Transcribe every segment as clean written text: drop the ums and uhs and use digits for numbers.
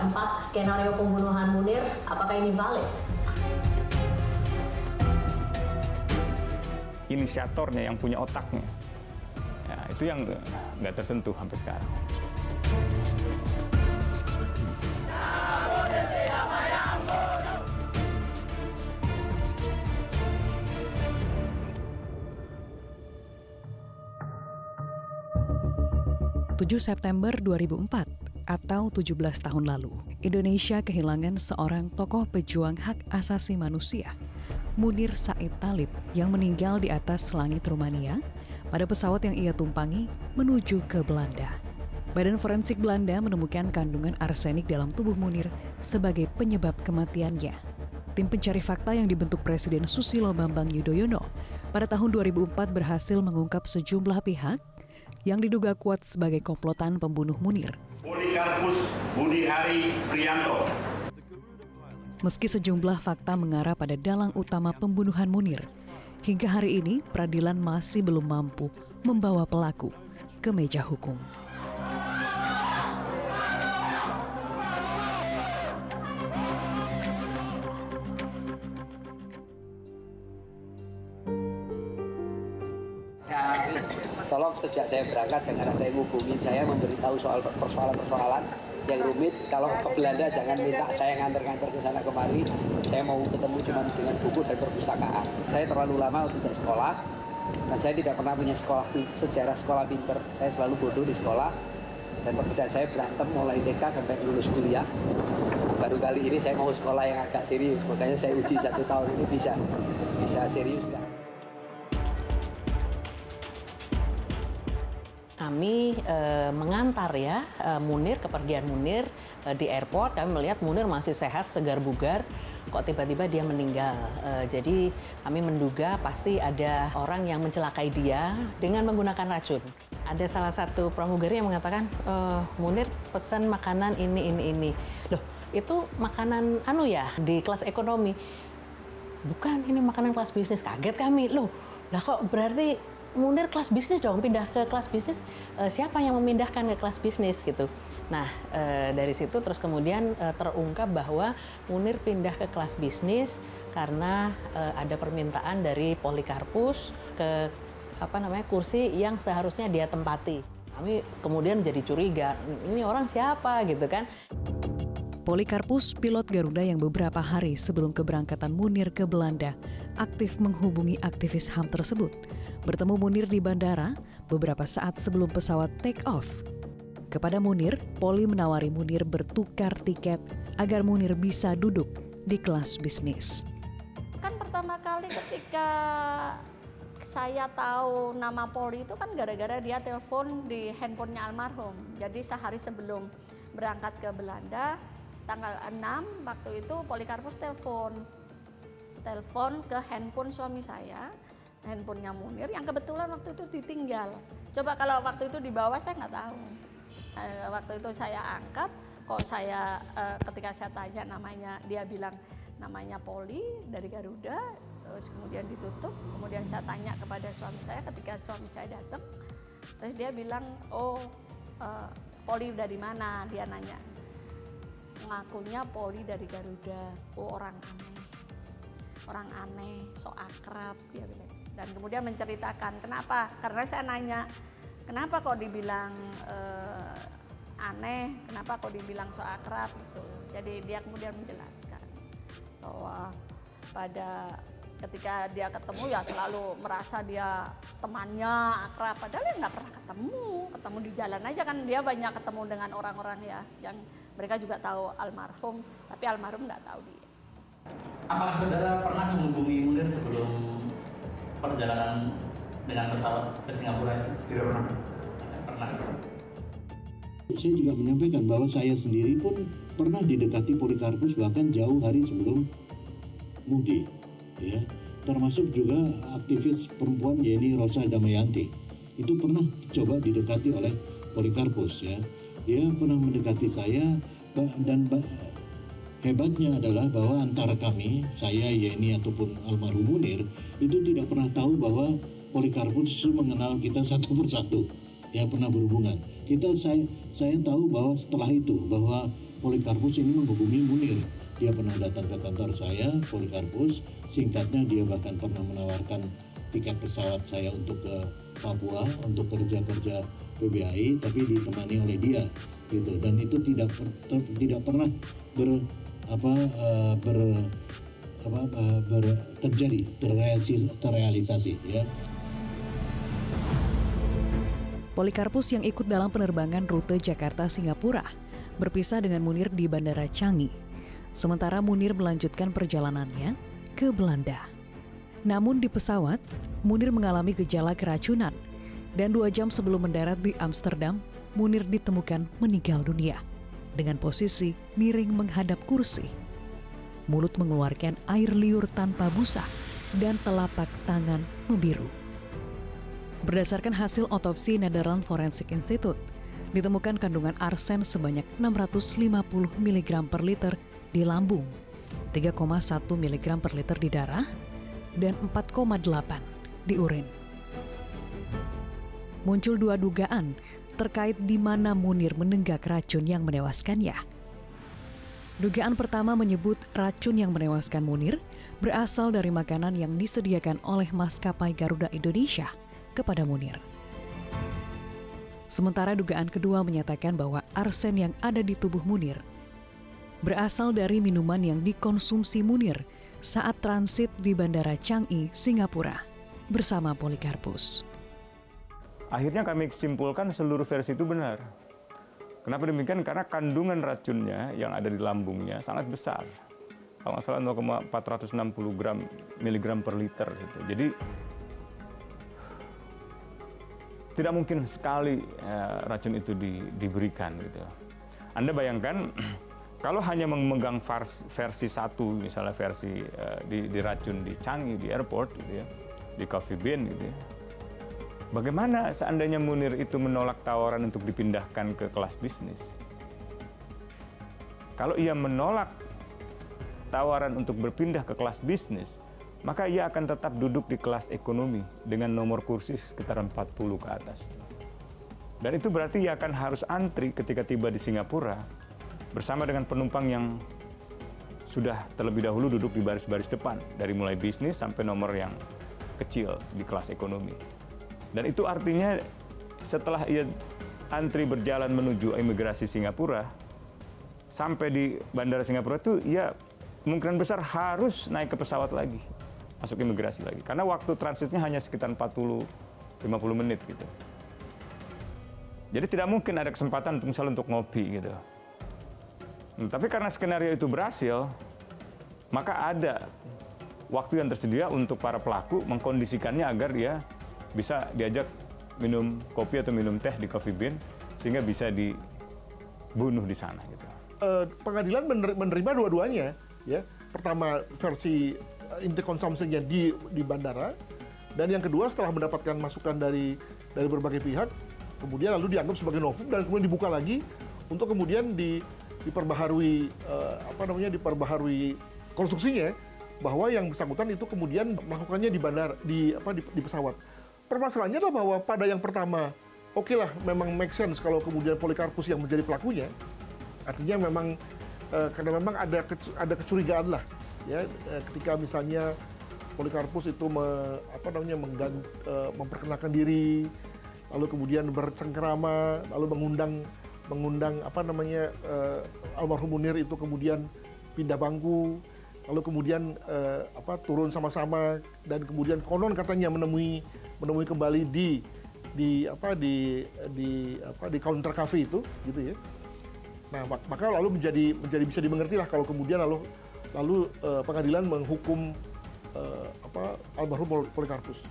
4 skenario pembunuhan Munir, apakah ini valid? Inisiatornya yang punya otaknya, ya, itu yang nggak tersentuh sampai sekarang. (7 September 2004) atau 17 tahun lalu, Indonesia kehilangan seorang tokoh pejuang hak asasi manusia, Munir Said Thalib, yang meninggal di atas langit Rumania pada pesawat yang ia tumpangi menuju ke Belanda. Badan Forensik Belanda menemukan kandungan arsenik dalam tubuh Munir sebagai penyebab kematiannya. Tim pencari fakta yang dibentuk Presiden Susilo Bambang Yudhoyono pada tahun 2004 berhasil mengungkap sejumlah pihak yang diduga kuat sebagai komplotan pembunuh Munir. Polikarpus Budihari Prianto. Meski sejumlah fakta mengarah pada dalang utama pembunuhan Munir, hingga hari ini peradilan masih belum mampu membawa pelaku ke meja hukum. Tolong sejak saya berangkat jangan ada yang hubungin saya memberitahu soal persoalan-persoalan yang rumit. Kalau ke Belanda jangan minta saya nganter-nganter ke sana kemari. Saya mau ketemu cuma dengan buku dan perpustakaan. Saya terlalu lama untuk bersekolah dan saya tidak pernah punya sejarah sekolah pinter. Saya selalu bodoh di sekolah dan pekerjaan saya berantem mulai TK sampai lulus kuliah. Baru kali ini saya mau sekolah yang agak serius, makanya saya uji 1 tahun ini bisa serius nggak? Kami mengantar Munir, kepergian Munir di airport. Kami melihat Munir masih sehat, segar bugar. Kok tiba-tiba dia meninggal. Jadi kami menduga pasti ada orang yang mencelakai dia dengan menggunakan racun. Ada salah satu pramugari yang mengatakan, Munir pesan makanan ini. Loh, itu makanan di kelas ekonomi. Bukan, ini makanan kelas bisnis. Kaget kami. Loh, lah kok berarti Munir kelas bisnis dong, pindah ke kelas bisnis, siapa yang memindahkan ke kelas bisnis gitu. Nah, dari situ terus kemudian terungkap bahwa Munir pindah ke kelas bisnis karena ada permintaan dari Polikarpus ke kursi yang seharusnya dia tempati. Kami kemudian jadi curiga, ini orang siapa gitu kan. Polikarpus, pilot Garuda yang beberapa hari sebelum keberangkatan Munir ke Belanda, aktif menghubungi aktivis HAM tersebut. Bertemu Munir di bandara beberapa saat sebelum pesawat take off. Kepada Munir, Poli menawari Munir bertukar tiket agar Munir bisa duduk di kelas bisnis. Kan pertama kali ketika saya tahu nama Poli itu kan gara-gara dia telepon di handphonenya almarhum. Jadi sehari sebelum berangkat ke Belanda, tanggal 6 waktu itu Polikarpus telepon ke handphone suami saya, handphonenya Munir yang kebetulan waktu itu ditinggal. Coba kalau waktu itu dibawa saya nggak tahu. Waktu itu saya angkat, kok saya ketika saya tanya namanya, dia bilang namanya Poli dari Garuda, terus kemudian ditutup. Kemudian saya tanya kepada suami saya ketika suami saya datang, terus dia bilang, Poli dari mana? Dia nanya. Ngakunya Poli dari Garuda. Orang aneh, so akrab, dia bilang. Dan kemudian menceritakan kenapa, karena saya nanya kenapa kok dibilang aneh, kenapa kok dibilang so akrab gitu. Jadi dia kemudian menjelaskan bahwa ketika dia ketemu ya selalu merasa dia temannya akrab, padahal dia nggak pernah ketemu di jalan aja kan, dia banyak ketemu dengan orang-orang ya yang mereka juga tahu almarhum, tapi almarhum nggak tahu dia. Apakah saudara pernah menghubungi Munir sebelum perjalanan dengan pesawat ke Singapura itu? Tidak pernah. Saya juga menyampaikan bahwa saya sendiri pun pernah didekati Polikarpus bahkan jauh hari sebelum mudik, ya. Termasuk juga aktivis perempuan Yeni Rosa Damayanti. Itu pernah coba didekati oleh Polikarpus, ya. Dia pernah mendekati saya dan hebatnya adalah bahwa antara kami, saya, Yeni ataupun almarhum Munir, itu tidak pernah tahu bahwa Polikarpus mengenal kita satu persatu, ya, pernah berhubungan. Saya tahu bahwa setelah itu bahwa Polikarpus ini menghubungi Munir. Dia pernah datang ke kantor saya, Polikarpus. Singkatnya dia bahkan pernah menawarkan tiket pesawat saya untuk ke Papua untuk kerja-kerja PBAI, tapi ditemani oleh dia gitu. Dan itu tidak pernah terrealisasi ya. Polikarpus yang ikut dalam penerbangan rute Jakarta-Singapura berpisah dengan Munir di Bandara Changi. Sementara Munir melanjutkan perjalanannya ke Belanda. Namun di pesawat, Munir mengalami gejala keracunan dan 2 jam sebelum mendarat di Amsterdam, Munir ditemukan meninggal dunia dengan posisi miring menghadap kursi. Mulut mengeluarkan air liur tanpa busa dan telapak tangan membiru. Berdasarkan hasil otopsi Nederland Forensic Institute, ditemukan kandungan arsen sebanyak 650 mg per liter di lambung, 3,1 mg per liter di darah, dan 4,8 di urin. Muncul 2 dugaan terkait di mana Munir menenggak racun yang menewaskannya. Dugaan pertama menyebut racun yang menewaskan Munir berasal dari makanan yang disediakan oleh maskapai Garuda Indonesia kepada Munir. Sementara dugaan kedua menyatakan bahwa arsen yang ada di tubuh Munir berasal dari minuman yang dikonsumsi Munir saat transit di Bandara Changi, Singapura bersama Polikarpus. Akhirnya kami simpulkan seluruh versi itu benar. Kenapa demikian? Karena kandungan racunnya yang ada di lambungnya sangat besar. Kalau nggak salah 0,460 miligram per liter. Gitu. Jadi tidak mungkin sekali racun itu diberikan. Gitu. Anda bayangkan kalau hanya memegang versi 1, misalnya versi diracun di Changi, di airport, gitu ya, di Coffee Bean, gitu ya. Bagaimana seandainya Munir itu menolak tawaran untuk dipindahkan ke kelas bisnis? Kalau ia menolak tawaran untuk berpindah ke kelas bisnis, maka ia akan tetap duduk di kelas ekonomi dengan nomor kursi sekitar 40 ke atas. Dan itu berarti ia akan harus antri ketika tiba di Singapura bersama dengan penumpang yang sudah terlebih dahulu duduk di baris-baris depan, dari mulai bisnis sampai nomor yang kecil di kelas ekonomi. Dan itu artinya setelah ia antri berjalan menuju imigrasi Singapura, sampai di bandara Singapura itu ia kemungkinan besar harus naik ke pesawat lagi, masuk imigrasi lagi. Karena waktu transitnya hanya sekitar 40-50 menit gitu. Jadi tidak mungkin ada kesempatan untuk misalnya untuk ngopi gitu. Tapi karena skenario itu berhasil, maka ada waktu yang tersedia untuk para pelaku mengkondisikannya agar dia bisa diajak minum kopi atau minum teh di Coffee Bean sehingga bisa dibunuh di sana gitu. Pengadilan menerima dua-duanya ya. Pertama versi inti konsumsinya di bandara, dan yang kedua setelah mendapatkan masukan dari berbagai pihak, kemudian lalu dianggap sebagai novum dan kemudian dibuka lagi untuk kemudian diperbaharui diperbaharui konstruksinya, bahwa yang bersangkutan itu kemudian melakukannya di bandara di pesawat. Permasalahannya adalah bahwa pada yang pertama, oke lah, memang make sense kalau kemudian Polikarpus yang menjadi pelakunya. Artinya memang karena memang ada kecurigaan lah, ya, ketika misalnya Polikarpus itu memperkenalkan diri, lalu kemudian bercengkerama, lalu mengundang almarhum Munir itu kemudian pindah bangku, lalu kemudian turun sama-sama, dan kemudian konon katanya menemui kembali di counter cafe itu, gitu ya. Nah, maka lalu menjadi bisa dimengerti lah kalau kemudian lalu pengadilan menghukum almarhum Polikarpus.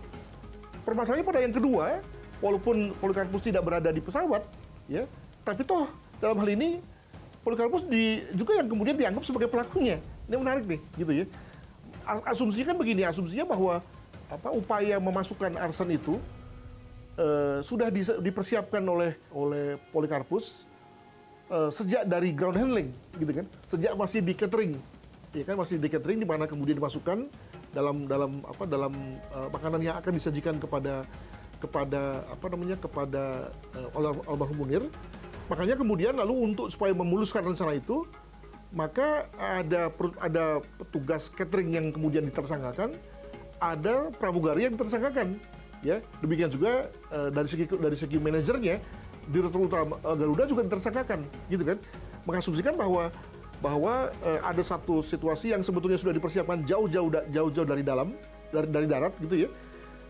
Permasalahannya pada yang kedua, walaupun Polikarpus tidak berada di pesawat, ya, tapi toh dalam hal ini Polikarpus juga yang kemudian dianggap sebagai pelakunya. Ini menarik nih, gitu ya. Asumsinya kan begini, asumsinya bahwa upaya memasukkan arsen itu sudah dipersiapkan oleh Polikarpus sejak dari ground handling, gitu kan, sejak masih di catering, ya kan, masih di catering, di mana kemudian dimasukkan dalam makanan yang akan disajikan kepada almarhum Munir. Makanya kemudian lalu untuk supaya memuluskan rencana itu, maka ada petugas catering yang kemudian ditersangkakan, ada pramugari yang ditersangkakan. Ya, demikian juga dari segi manajernya, Direktur Utama Garuda juga ditersangkakan, gitu kan? Mengasumsikan bahwa ada satu situasi yang sebetulnya sudah dipersiapkan jauh-jauh dari darat gitu ya,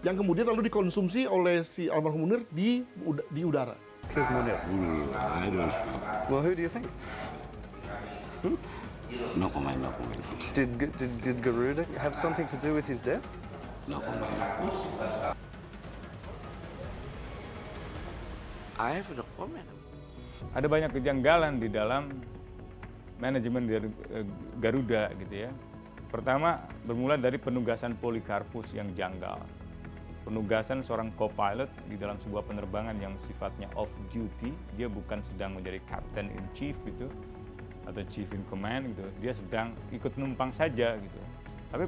yang kemudian lalu dikonsumsi oleh si almarhum Munir di udara. Munir. I don't. Well, who do you think? No comment. No comment. Did Garuda have something to do with his death? No comment. I have no comment. Ada banyak kejanggalan di dalam manajemen dari Garuda gitu ya. Pertama, bermula dari penugasan Polikarpus yang janggal. Penugasan seorang co-pilot di dalam sebuah penerbangan yang sifatnya off duty, dia bukan sedang menjadi captain in chief gitu atau chief in command gitu. Dia sedang ikut numpang saja gitu. Tapi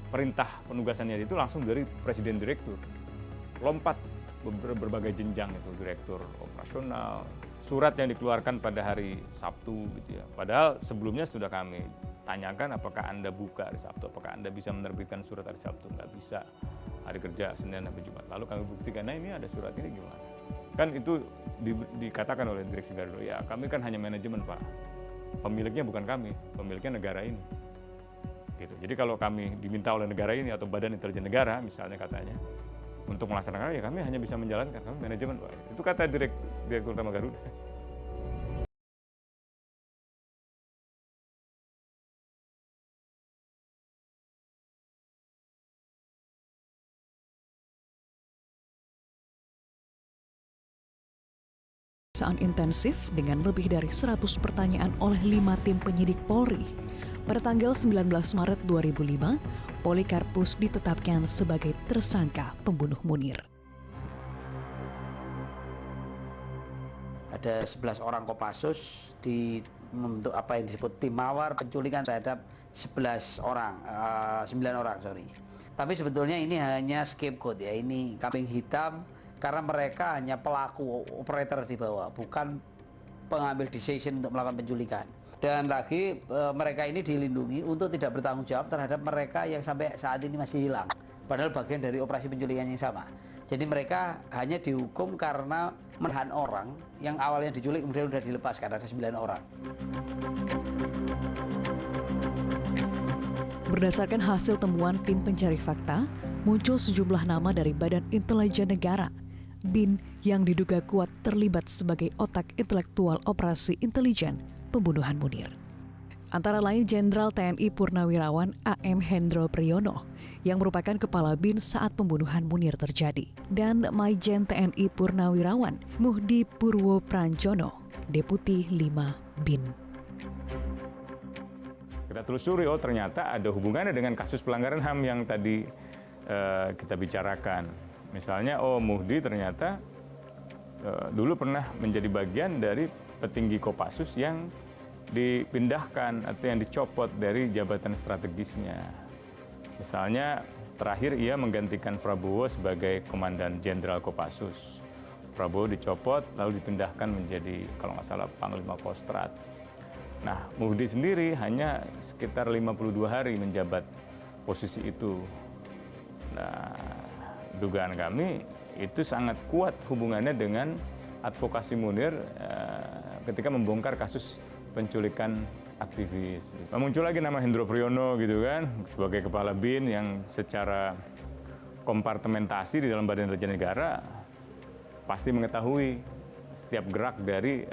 perintah penugasannya itu langsung dari presiden direktur. Lompat berbagai jenjang itu, direktur operasional, surat yang dikeluarkan pada hari Sabtu gitu ya. Padahal sebelumnya sudah kami tanyakan apakah Anda buka hari Sabtu, apakah Anda bisa menerbitkan surat hari Sabtu, nggak bisa. Hari kerja Senin sampai Jumat. Lalu kami buktikan, nah ini ada surat ini gimana? Kan itu dikatakan oleh direksi Garuda, ya kami kan hanya manajemen Pak. Pemiliknya bukan kami, pemiliknya negara ini. Gitu. Jadi kalau kami diminta oleh negara ini atau Badan Intelijen Negara misalnya katanya, untuk melaksanakan ya kami hanya bisa menjalankan, kami manajemen Pak. Itu kata Direktur Utama Garuda. Pemeriksaan intensif dengan lebih dari 100 pertanyaan oleh 5 tim penyidik Polri. Pada tanggal 19 Maret 2005, Polikarpus ditetapkan sebagai tersangka pembunuh Munir. Ada 11 orang Kopassus membentuk apa yang disebut tim mawar penculikan terhadap 9 orang. Tapi sebetulnya ini hanya scapegoat ya, ini kambing hitam. Karena mereka hanya pelaku operator di bawah, bukan pengambil decision untuk melakukan penculikan. Dan lagi mereka ini dilindungi untuk tidak bertanggung jawab terhadap mereka yang sampai saat ini masih hilang. Padahal bagian dari operasi penculikan yang sama. Jadi mereka hanya dihukum karena menahan orang yang awalnya diculik kemudian sudah dilepaskan, ada 9 orang. Berdasarkan hasil temuan tim pencari fakta, muncul sejumlah nama dari Badan Intelijen Negara, BIN, yang diduga kuat terlibat sebagai otak intelektual operasi intelijen pembunuhan Munir. Antara lain Jenderal TNI Purnawirawan AM Hendro Priyono yang merupakan kepala BIN saat pembunuhan Munir terjadi, dan Maijen TNI Purnawirawan Muhdi Purwo Pranjono, Deputi 5 BIN. Kita telusuri, oh ternyata ada hubungannya dengan kasus pelanggaran HAM yang tadi kita bicarakan. Misalnya, oh Muhdi ternyata dulu pernah menjadi bagian dari petinggi Kopassus yang dipindahkan atau yang dicopot dari jabatan strategisnya. Misalnya terakhir ia menggantikan Prabowo sebagai Komandan Jenderal Kopassus. Prabowo dicopot lalu dipindahkan menjadi kalau nggak salah Panglima Kostrat. Nah, Muhdi sendiri hanya sekitar 52 hari menjabat posisi itu. Nah, dugaan kami itu sangat kuat hubungannya dengan advokasi Munir ketika membongkar kasus penculikan aktivis. Muncul lagi nama Hendro Priyono gitu kan, sebagai kepala BIN yang secara kompartementasi di dalam Badan Intelijen Negara pasti mengetahui setiap gerak dari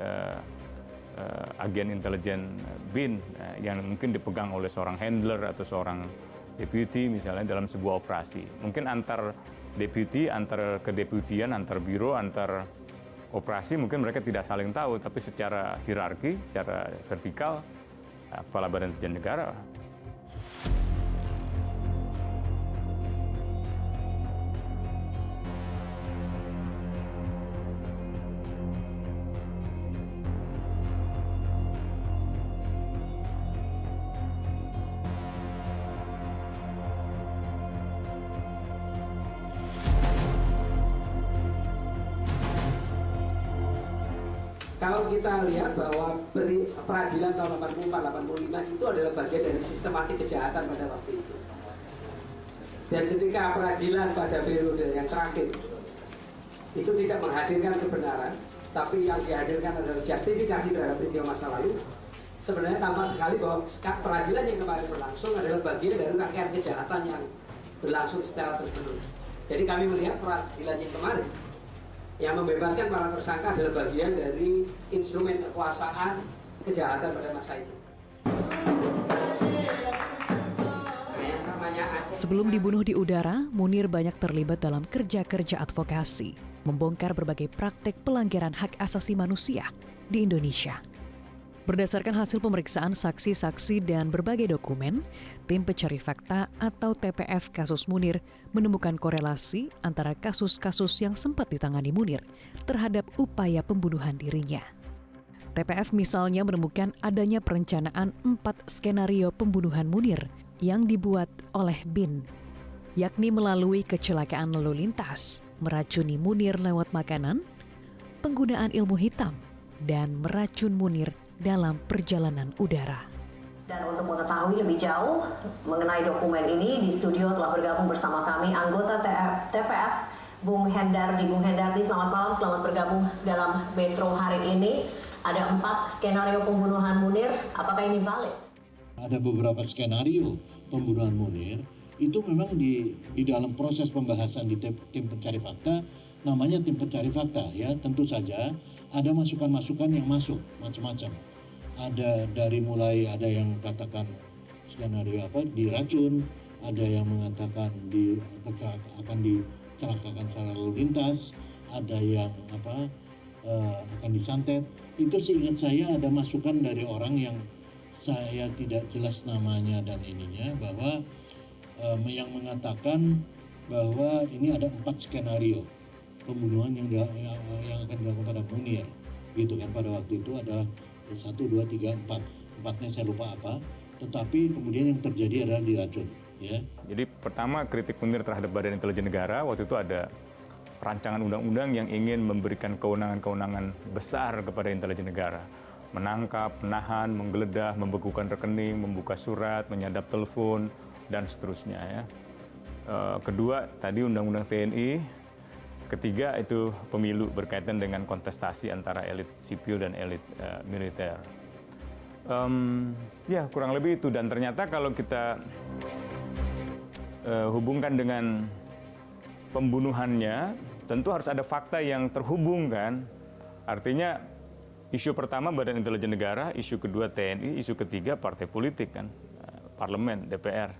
agen intelijen BIN yang mungkin dipegang oleh seorang handler atau seorang deputi misalnya dalam sebuah operasi. Mungkin antar deputi, antar kedeputian, antar biro, antar operasi mungkin mereka tidak saling tahu, tapi secara hierarki, secara vertikal, Kepala Badan Intelijen Negara. Kalau kita lihat bahwa peradilan tahun 84-85 itu adalah bagian dari sistematik kejahatan pada waktu itu. Dan ketika peradilan pada periode yang terakhir itu tidak menghadirkan kebenaran, tapi yang dihadirkan adalah justifikasi terhadap peristiwa masa lalu, sebenarnya tampak sekali bahwa peradilan yang kemarin berlangsung adalah bagian dari rangkaian kejahatan yang berlangsung secara terus-menerus. Jadi kami melihat peradilan yang kemarin yang membebaskan para tersangka adalah bagian dari instrumen kekuasaan kejahatan pada masa itu. Sebelum dibunuh di udara, Munir banyak terlibat dalam kerja-kerja advokasi, membongkar berbagai praktek pelanggaran hak asasi manusia di Indonesia. Berdasarkan hasil pemeriksaan saksi-saksi dan berbagai dokumen, tim pencari fakta atau TPF kasus Munir menemukan korelasi antara kasus-kasus yang sempat ditangani Munir terhadap upaya pembunuhan dirinya. TPF misalnya menemukan adanya perencanaan 4 skenario pembunuhan Munir yang dibuat oleh BIN, yakni melalui kecelakaan lalu lintas, meracuni Munir lewat makanan, penggunaan ilmu hitam, dan meracun Munir dalam perjalanan udara. Dan untuk mengetahui lebih jauh mengenai dokumen ini, di studio telah bergabung bersama kami anggota TPF Bung Hendardi. Bung Hendardi, selamat malam, selamat bergabung dalam Metro hari ini. Ada 4 skenario pembunuhan Munir, apakah ini valid? Ada beberapa skenario pembunuhan Munir, itu memang di dalam proses pembahasan di tim pencari fakta, namanya tim pencari fakta ya, tentu saja ada masukan-masukan yang masuk macam-macam. Ada dari mulai ada yang katakan skenario diracun, ada yang mengatakan akan dicelakakan secara lalu lintas, ada yang akan disantet. Itu seingat saya ada masukan dari orang yang saya tidak jelas namanya dan ininya, bahwa yang mengatakan bahwa ini ada 4 skenario pembunuhan yang akan dilakukan pada Munir, gitu kan. Pada waktu itu adalah 1, 2, 3, 4. 4-nya saya lupa apa, tetapi kemudian yang terjadi adalah diracun. Ya. Jadi pertama kritik Munir terhadap Badan Intelijen Negara, waktu itu ada rancangan undang-undang yang ingin memberikan kewenangan-kewenangan besar kepada intelijen negara. Menangkap, menahan, menggeledah, membekukan rekening, membuka surat, menyadap telepon, dan seterusnya. Ya. Kedua, tadi undang-undang TNI. Ketiga, itu pemilu berkaitan dengan kontestasi antara elit sipil dan elit militer. Ya, kurang lebih itu. Dan ternyata kalau kita hubungkan dengan pembunuhannya, tentu harus ada fakta yang terhubung kan. Artinya isu pertama Badan Intelijen Negara, isu kedua TNI, isu ketiga partai politik kan, parlemen, DPR.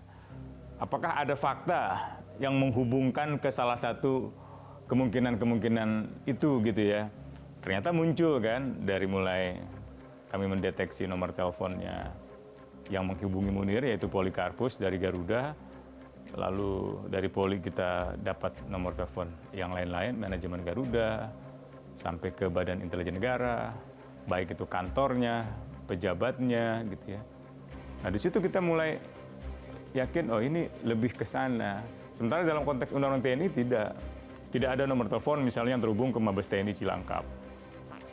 Apakah ada fakta yang menghubungkan ke salah satu kemungkinan-kemungkinan itu gitu ya? Ternyata muncul kan, dari mulai kami mendeteksi nomor teleponnya yang menghubungi Munir, yaitu Polikarpus dari Garuda. Lalu dari Poli kita dapat nomor telepon yang lain-lain, manajemen Garuda, sampai ke Badan Intelijen Negara, baik itu kantornya, pejabatnya gitu ya. Nah di situ kita mulai yakin, oh ini lebih ke sana. Sementara dalam konteks Undang-Undang TNI tidak ada nomor telepon misalnya yang terhubung ke Mabes TNI Cilangkap.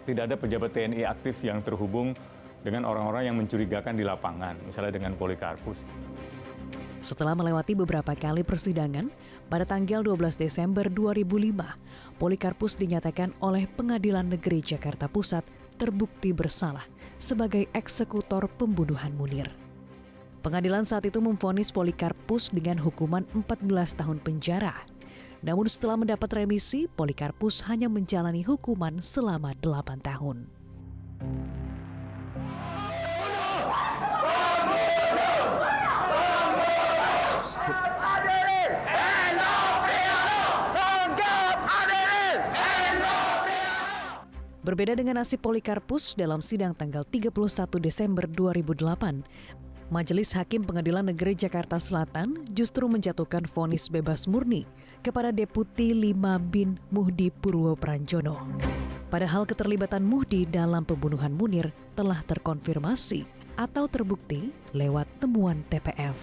Tidak ada pejabat TNI aktif yang terhubung dengan orang-orang yang mencurigakan di lapangan, misalnya dengan Polikarpus. Setelah melewati beberapa kali persidangan, pada tanggal 12 Desember 2005, Polikarpus dinyatakan oleh Pengadilan Negeri Jakarta Pusat terbukti bersalah sebagai eksekutor pembunuhan Munir. Pengadilan saat itu memvonis Polikarpus dengan hukuman 14 tahun penjara. Namun setelah mendapat remisi, Polikarpus hanya menjalani hukuman selama 8 tahun. Berbeda dengan nasib Polikarpus, dalam sidang tanggal 31 Desember 2008, Majelis Hakim Pengadilan Negeri Jakarta Selatan justru menjatuhkan vonis bebas murni kepada Deputi 5 BIN Muhdi Purwo Pranjono. Padahal keterlibatan Muhdi dalam pembunuhan Munir telah terkonfirmasi atau terbukti lewat temuan TPF.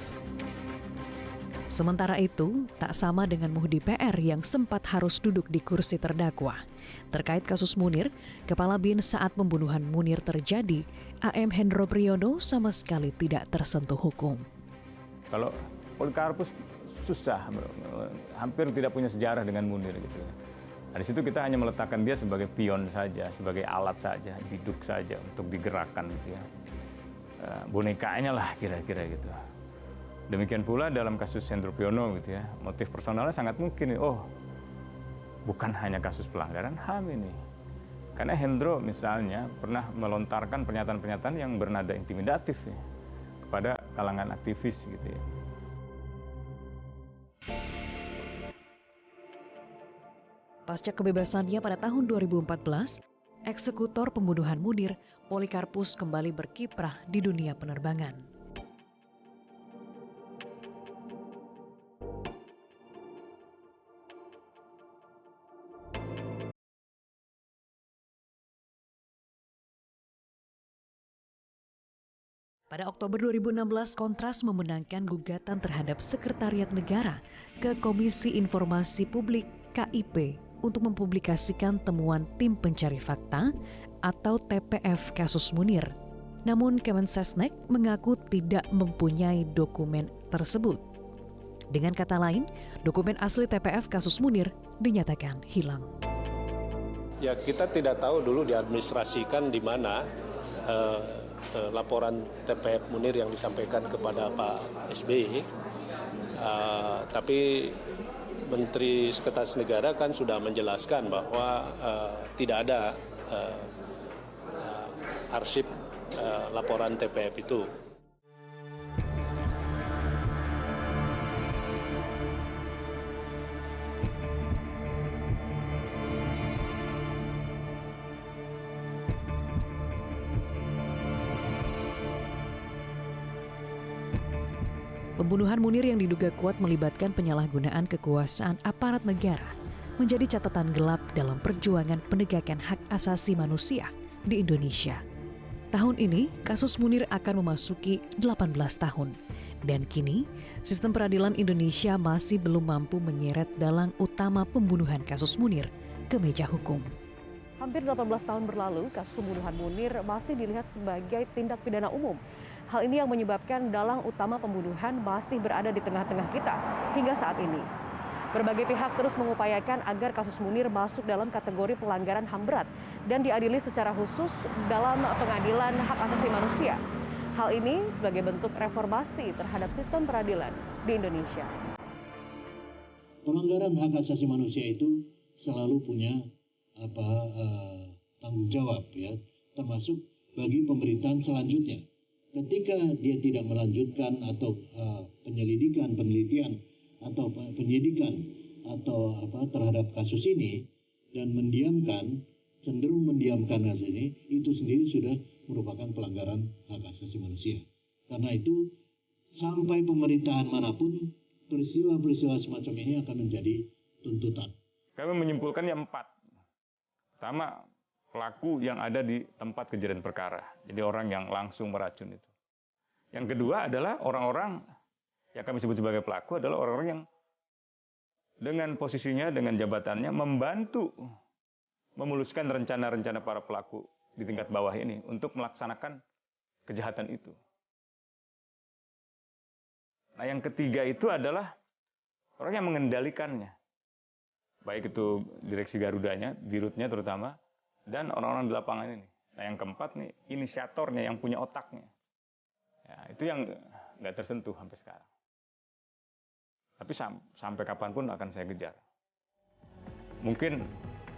Sementara itu, tak sama dengan Muhdi PR yang sempat harus duduk di kursi terdakwa. Terkait kasus Munir, Kepala BIN saat pembunuhan Munir terjadi, AM Hendro Priyono sama sekali tidak tersentuh hukum. Kalau Polikarpus susah, hampir tidak punya sejarah dengan Munir gitu ya. Nah, di situ kita hanya meletakkan dia sebagai pion saja, sebagai alat saja, biduk saja untuk digerakkan gitu ya. Bonekanya lah kira-kira gitu. Demikian pula dalam kasus Hendro Priyono gitu ya, motif personalnya sangat mungkin, bukan hanya kasus pelanggaran HAM ini. Karena Hendro misalnya pernah melontarkan pernyataan-pernyataan yang bernada intimidatif ya, kepada kalangan aktivis gitu ya. Pasca kebebasannya pada tahun 2014, eksekutor pembunuhan Munir, Polikarpus kembali berkiprah di dunia penerbangan. Pada Oktober 2016, Kontras memenangkan gugatan terhadap Sekretariat Negara ke Komisi Informasi Publik KIP untuk mempublikasikan temuan Tim Pencari Fakta atau TPF kasus Munir. Namun Kemensesnek mengaku tidak mempunyai dokumen tersebut. Dengan kata lain, dokumen asli TPF kasus Munir dinyatakan hilang. Ya, kita tidak tahu dulu diadministrasikan di mana laporan TPF Munir yang disampaikan kepada Pak SBY, tapi Menteri Sekretaris Negara kan sudah menjelaskan bahwa tidak ada arsip laporan TPF itu. Pembunuhan Munir yang diduga kuat melibatkan penyalahgunaan kekuasaan aparat negara menjadi catatan gelap dalam perjuangan penegakan hak asasi manusia di Indonesia. Tahun ini, kasus Munir akan memasuki 18 tahun. Dan kini, sistem peradilan Indonesia masih belum mampu menyeret dalang utama pembunuhan kasus Munir ke meja hukum. Hampir 18 tahun berlalu, kasus pembunuhan Munir masih dilihat sebagai tindak pidana umum. Hal ini yang menyebabkan dalang utama pembunuhan masih berada di tengah-tengah kita hingga saat ini. Berbagai pihak terus mengupayakan agar kasus Munir masuk dalam kategori pelanggaran HAM berat dan diadili secara khusus dalam pengadilan hak asasi manusia. Hal ini sebagai bentuk reformasi terhadap sistem peradilan di Indonesia. Pelanggaran hak asasi manusia itu selalu punya tanggung jawab ya, termasuk bagi pemerintahan selanjutnya. Ketika dia tidak melanjutkan atau penyelidikan, penelitian atau penyidikan atau terhadap kasus ini dan cenderung mendiamkan kasus ini, itu sendiri sudah merupakan pelanggaran hak asasi manusia. Karena itu sampai pemerintahan manapun peristiwa-peristiwa semacam ini akan menjadi tuntutan. Kami menyimpulkannya 4. Pertama, pelaku yang ada di tempat kejadian perkara. Jadi orang yang langsung meracun itu. Yang kedua adalah orang-orang yang kami sebut sebagai pelaku adalah orang-orang yang dengan posisinya, dengan jabatannya membantu memuluskan rencana-rencana para pelaku di tingkat bawah ini untuk melaksanakan kejahatan itu. Nah, yang ketiga itu adalah orang yang mengendalikannya. Baik itu direksi Garudanya, dirutnya terutama, dan orang-orang di lapangan ini. Nah, yang keempat nih, inisiatornya yang punya otaknya. Ya, itu yang nggak tersentuh sampai sekarang. Tapi sampai kapanpun akan saya kejar. Mungkin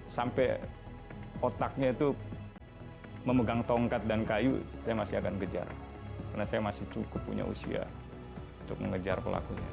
sampai otaknya itu memegang tongkat dan kayu, saya masih akan kejar. Karena saya masih cukup punya usia untuk mengejar pelakunya.